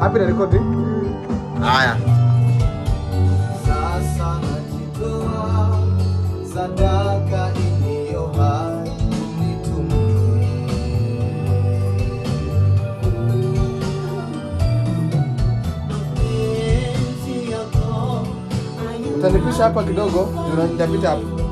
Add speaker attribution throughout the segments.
Speaker 1: Happy na recording.
Speaker 2: Haya.
Speaker 3: Sasa najitoa sadaka iliyo hai nitumie.
Speaker 1: Utanipisha hapa kidogo, nitapita hapa.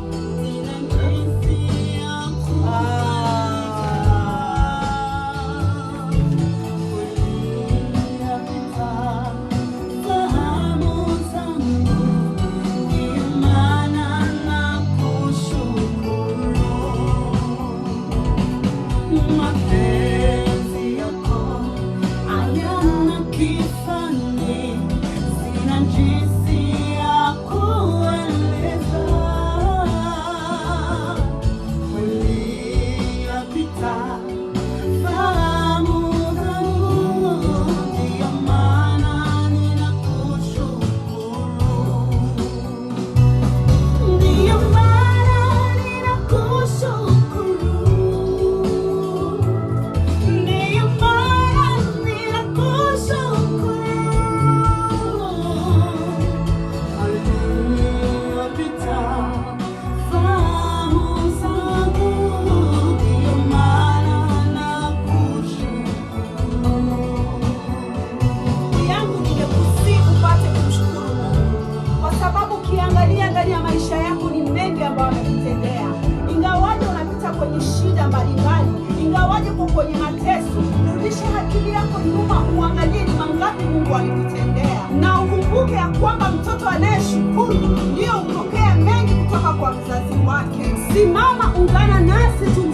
Speaker 4: Kwenye mateso, rudisha akili yako nyuma, uangalie ni mangapi Mungu alikutendea, na ukumbuke ya kwamba mtoto anayeshukuru ndio upokea mengi kutoka kwa mzazi wake. Simama, ungana nasi tu